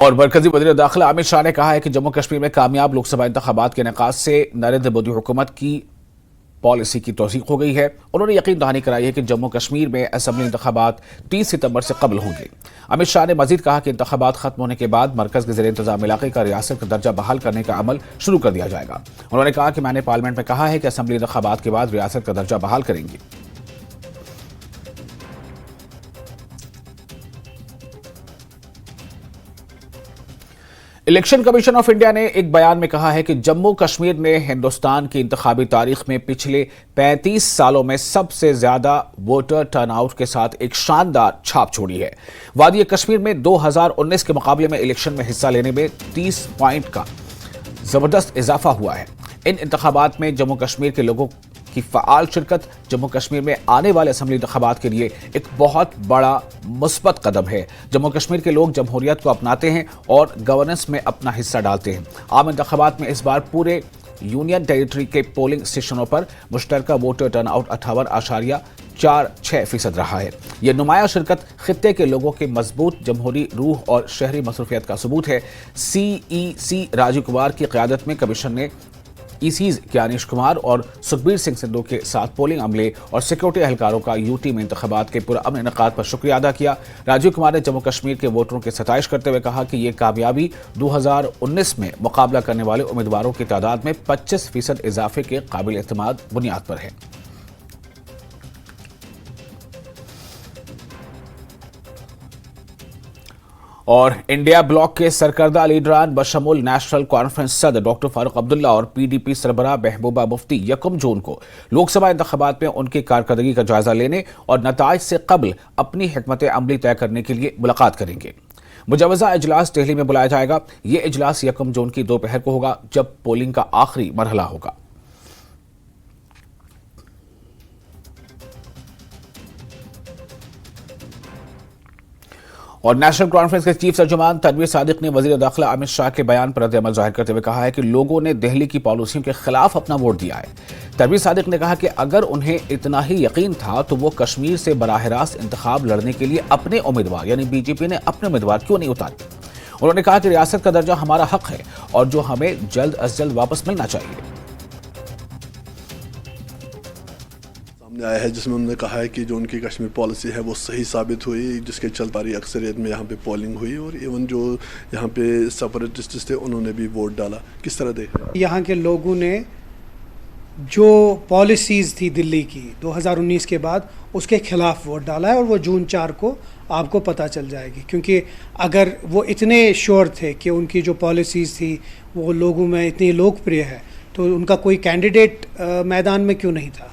और मरकजी वज़ीर दाखिला अमित शाह ने कहा है कि जम्मू कश्मीर में कामयाब लोकसभा इंतखाबात के इनेकाद से नरेंद्र मोदी हुकूमत की पॉलिसी की तौसीक हो गई है। उन्होंने यकीन दहानी कराई है कि जम्मू कश्मीर में असम्बली इंतखाबात 30 सितंबर से कबल होंगे। अमित शाह ने मजीद कहा कि इंतखाबात खत्म होने के बाद मरकज के ज़ेर इंतजाम इलाके का रियासत का दर्जा बहाल करने का अमल शुरू कर दिया जाएगा। उन्होंने कहा कि मैंने पार्लियामेंट में कहा है कि असम्बली इंतखाबात के बाद रियासत का दर्जा बहाल करेंगे। इलेक्शन कमीशन ऑफ इंडिया ने एक बयान में कहा है कि जम्मू कश्मीर ने हिंदुस्तान की इंतखाबी तारीख में पिछले 35 सालों में सबसे ज्यादा वोटर टर्नआउट के साथ एक शानदार छाप छोड़ी है। वादी कश्मीर में 2019 के मुकाबले में इलेक्शन में हिस्सा लेने में 30 पॉइंट का जबरदस्त इजाफा हुआ है। इन इंतखाबात में जम्मू कश्मीर के लोगों की फ़आल शिरकत जम्मू कश्मीर में आने वाले असम्बली इंतखाबात के लिए एक बहुत बड़ा मुस्बत कदम है। जम्मू कश्मीर के लोग जमहूरियत को अपनाते हैं और गवर्नेंस में अपना हिस्सा डालते हैं। आम इंतखाबात में इस बार पूरे यूनियन टेरिटरी के पोलिंग स्टेशनों पर मुश्तरका वोटर टर्नआउट 58.46% रहा है। यह नुमाया शिरकत खित्ते के लोगों के मजबूत जमहूरी रूह और शहरी मसरूफियत का सबूत है। CEC राजीव कुमार की क़यादत में कमीशन ने ईसीज ज्ञानेश कुमार और सुखबीर सिंह सिद्धू के साथ पोलिंग अमले और सिक्योरिटी एहलकारों का यूटी में इंतखाबात के पुरअमन इनेकाद पर शुक्रिया अदा किया। राजीव कुमार ने जम्मू कश्मीर के वोटरों की सताइश करते हुए कहा कि ये कामयाबी 2019 में मुकाबला करने वाले उम्मीदवारों की तादाद में 25% इजाफे के काबिल एतमाद बुनियाद पर है। और इंडिया ब्लॉक के सरकर्दा लीडरान बशमुल नेशनल कॉन्फ्रेंस सदर डॉक्टर फारूक अब्दुल्ला और PDP सरबराह महबूबा मुफ्ती यकम जून को लोकसभा इंतखाबात में उनकी कारकर्दगी का जायजा लेने और नताइज से कबल अपनी हिकमत अमली तय करने के लिए मुलाकात करेंगे। मुजवजा इजलास दिल्ली में बुलाया जाएगा। ये इजलास यकम जून की दोपहर को होगा, जब पोलिंग का आखिरी मरहला होगा। और नेशनल कॉन्फ्रेंस के चीफ तर्जुमान तनवीर सादिक ने वजीर दाखिला अमित शाह के बयान पर रद्द-ए-अमल जाहिर करते हुए कहा है कि लोगों ने दिल्ली की पॉलिसियों के खिलाफ अपना वोट दिया है। तनवीर सादिक ने कहा कि अगर उन्हें इतना ही यकीन था तो वो कश्मीर से बराह रास्त इंतखाब लड़ने के लिए अपने उम्मीदवार यानी BJP ने अपने उम्मीदवार क्यों नहीं उतारे। उन्होंने कहा कि रियासत का दर्जा हमारा हक है और जो हमें जल्द अज जल्द वापस मिलना चाहिए। आया है जिसमें उन्होंने कहा है कि जो उनकी कश्मीर पॉलिसी है वो सही साबित हुई, जिसके चलते भारी अक्सरियत में यहाँ पे पोलिंग हुई और इवन जो यहाँ पे सेपरेटिस्ट थे उन्होंने भी वोट डाला। किस तरह देख रहे हैं? यहाँ के लोगों ने जो पॉलिसीज़ थी दिल्ली की 2019 के बाद उसके खिलाफ वोट डाला है और वो जून 4 को आपको पता चल जाएगी। क्योंकि अगर वो इतने श्योर थे कि उनकी जो पॉलिसीज़ थी वो लोगों में इतनी लोकप्रिय है तो उनका कोई कैंडिडेट मैदान में क्यों नहीं था,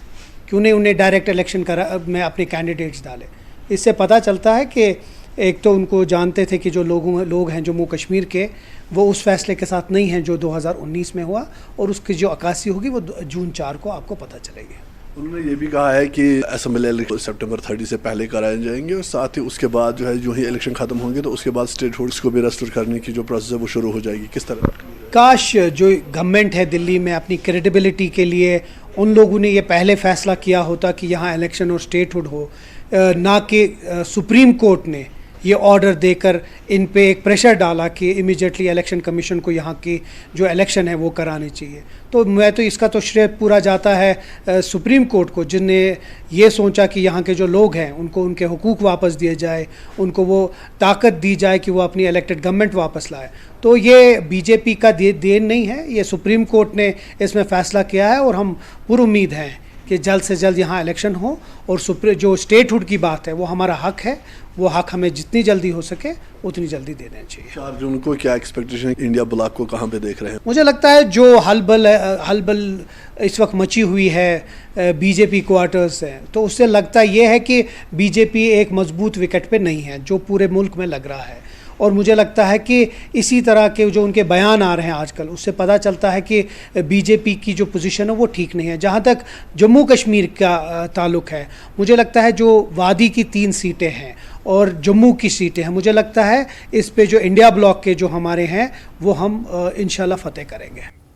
क्यों नहीं उन्हें डायरेक्ट इलेक्शन में अपने कैंडिडेट्स डाले। इससे पता चलता है कि एक तो उनको जानते थे कि जो लोग हैं जम्मू कश्मीर के वो उस फैसले के साथ नहीं हैं जो 2019 में हुआ और उसकी जो अक्कासी होगी वो जून 4 को आपको पता चलेगी। उन्होंने ये भी कहा है कि असेंबली इलेक्शन सितंबर 30 से पहले कराए जाएंगे और साथ ही उसके बाद जो है जो ही इलेक्शन खत्म होंगे तो उसके बाद स्टेट होल्ड्स को भी रजिस्टर करने की जो प्रोसेस है वो शुरू हो जाएगी। किस तरह? काश जो गवर्नमेंट है दिल्ली में अपनी क्रेडिबिलिटी के लिए उन लोगों ने ये पहले फैसला किया होता कि यहाँ इलेक्शन और स्टेटहुड हो, ना कि सुप्रीम कोर्ट ने ये ऑर्डर देकर इन पे एक प्रेशर डाला कि इमीडिएटली इलेक्शन कमीशन को यहाँ की जो इलेक्शन है वो करानी चाहिए। तो मैं तो इसका तो श्रेय पूरा जाता है सुप्रीम कोर्ट को, जिनने ये सोचा कि यहाँ के जो लोग हैं उनको उनके हुकूक वापस दिए जाए, उनको वो ताकत दी जाए कि वो अपनी इलेक्टेड गवर्नमेंट वापस लाए। तो ये BJP का देन नहीं है, ये सुप्रीम कोर्ट ने इसमें फ़ैसला किया है और हम पूरी उम्मीद हैं कि जल्द से जल्द यहाँ इलेक्शन हो और जो स्टेटहुड की बात है वो हमारा हक है, वो हक हमें जितनी जल्दी हो सके उतनी जल्दी दे देना चाहिए। 4 जून को क्या एक्सपेक्टेशन है? इंडिया ब्लॉक को कहाँ पे देख रहे हैं? मुझे लगता है जो हलबल इस वक्त मची हुई है BJP क्वार्टर्स है तो उससे लगता ये है कि BJP एक मजबूत विकेट पे नहीं है जो पूरे मुल्क में लग रहा है। और मुझे लगता है कि इसी तरह के जो उनके बयान आ रहे हैं आजकल उससे पता चलता है कि BJP की जो पोजीशन है वो ठीक नहीं है। जहाँ तक जम्मू कश्मीर का ताल्लुक़ है, मुझे लगता है जो वादी की 3 सीटें हैं और जम्मू की सीटें हैं, मुझे लगता है इस पे जो इंडिया ब्लॉक के जो हमारे हैं वो हम इंशाल्लाह फतेह करेंगे।